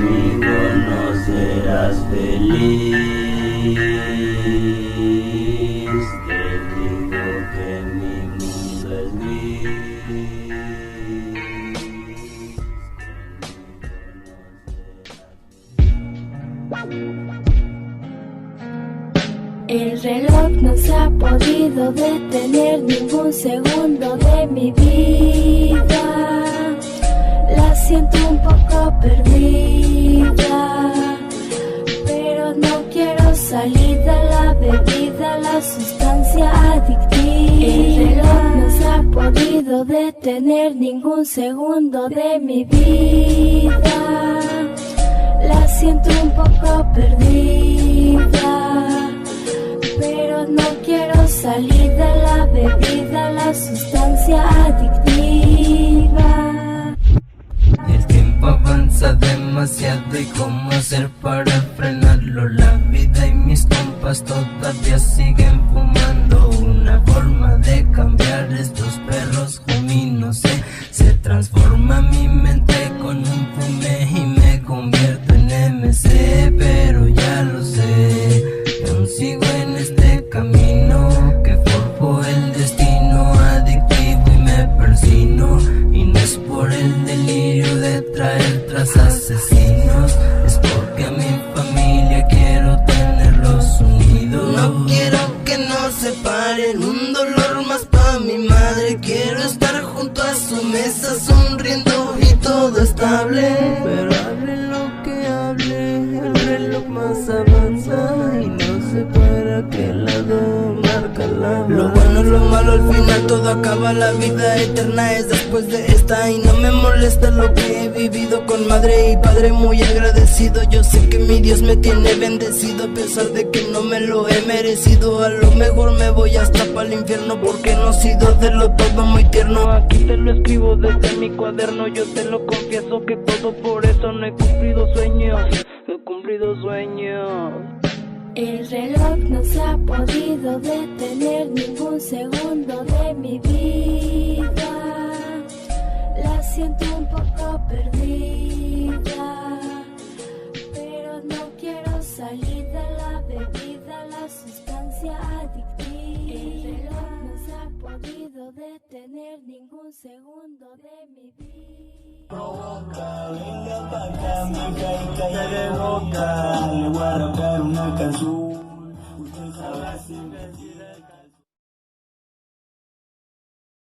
conmigo no serás feliz. Te digo que mi mundo es gris. El reloj no se ha podido detener ningún segundo de mi vida. La siento un poco perdida, pero no quiero salir de la bebida, la sustancia adictiva. El reloj no se ha podido detener ningún segundo de mi vida. La siento un poco perdida, pero no quiero salir de la bebida, la sustancia adictiva. El tiempo avanza demasiado y cómo hacer para frenarlo. La vida y mis compas todavía siguen fumando. Una forma de cambiar estos perros no sé. Se transforma mi mente con un fume y me convierto en MC, pero ya lo sé, aún sigo en este camino que forjó el destino adictivo y me persino. Y no es por el delirio de traer tras asesinos, es porque a mi familia quiero tenerlos unidos. No quiero que nos separen, un dolor más pa' mi madre. Quiero estar junto a su mesa sonriendo y todo estable. Pero hable lo que hable, el reloj más avanza y no sé para qué lado marca la hora. Lo bueno, lo malo, al final todo acaba. La vida eterna es después de esta y no me molesta lo que he vivido con madre y padre muy agradecido. Yo sé que mi Dios me tiene bendecido a pesar de que no me lo he merecido. A lo mejor me voy hasta pa'l infierno porque no he sido de lo todo muy tierno. Aquí te lo escribo desde mi cuaderno, yo te lo confieso que todo por eso no he cumplido sueños, no he cumplido sueños. El reloj no se ha podido detener ningún segundo de mi vida. La siento un poco perdida, pero no quiero salir de la bebida, la sustancia adictiva. El reloj no se ha podido detener ningún segundo de mi vida. Provoca, venga pa' acá, me cae de boca. Le voy a arrancar una canción. Usted sabe si me